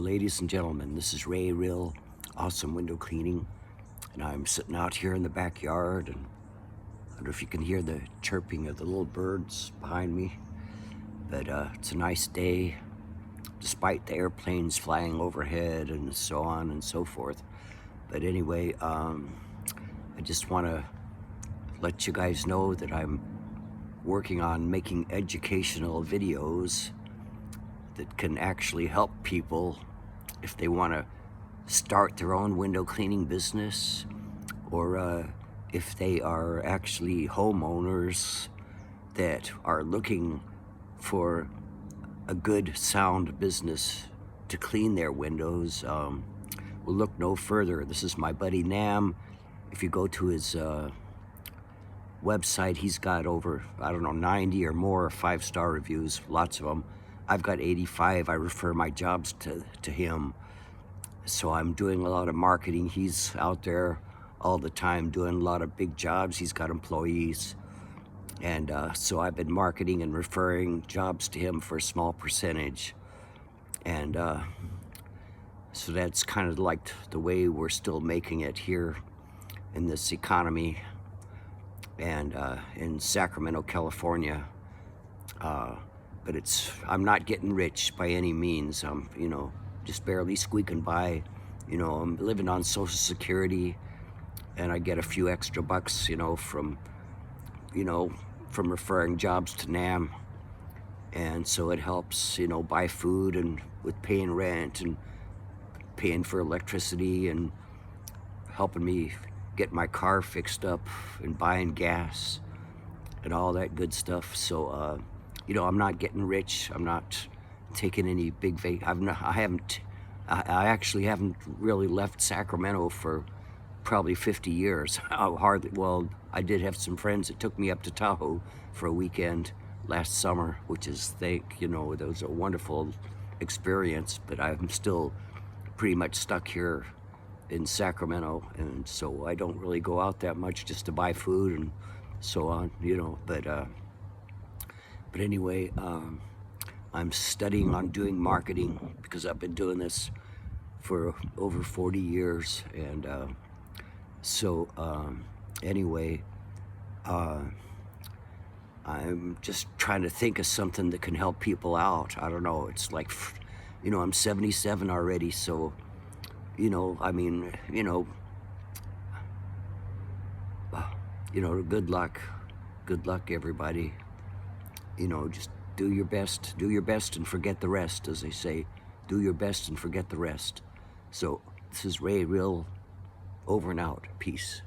Ladies and gentlemen, this is Ray Real Awesome Window Cleaning, and I'm sitting out here in the backyard, and I don't know if you can hear the chirping of the little birds behind me, but it's a nice day despite the airplanes flying overhead and so on and so forth. But anyway, I just want to let you guys know that I'm working on making educational videos that can actually help people if they want to start their own window cleaning business, or if they are actually homeowners that are looking for a good sound business to clean their windows. We'll look no further. This is my buddy Nam. If you go to his website, he's got over, I don't know, 90 or more 5-star reviews, lots of them. I've got 85. I refer my jobs to him. So I'm doing a lot of marketing. He's out there all the time doing a lot of big jobs. He's got employees. And so I've been marketing and referring jobs to him for a small percentage. And so that's kind of like the way we're still making it here in this economy. And in Sacramento, California. But I'm not getting rich by any means. I'm, just barely squeaking by. I'm living on Social Security, and I get a few extra bucks, from referring jobs to NAM. And so it helps, buy food and with paying rent and paying for electricity and helping me get my car fixed up and buying gas and all that good stuff. So, I'm not getting rich. I'm not taking any big I actually haven't really left Sacramento for probably 50 years. I did have some friends that took me up to Tahoe for a weekend last summer, which is, that was a wonderful experience, but I'm still pretty much stuck here in Sacramento, and so I don't really go out that much just to buy food and so on, but anyway, I'm studying on doing marketing because I've been doing this for over 40 years. And anyway, I'm just trying to think of something that can help people out. I don't know. It's like, I'm 77 already, so, good luck. Good luck, everybody. Just do your best and forget the rest, as they say. Do your best and forget the rest. So this is Ray Real, over and out. Peace.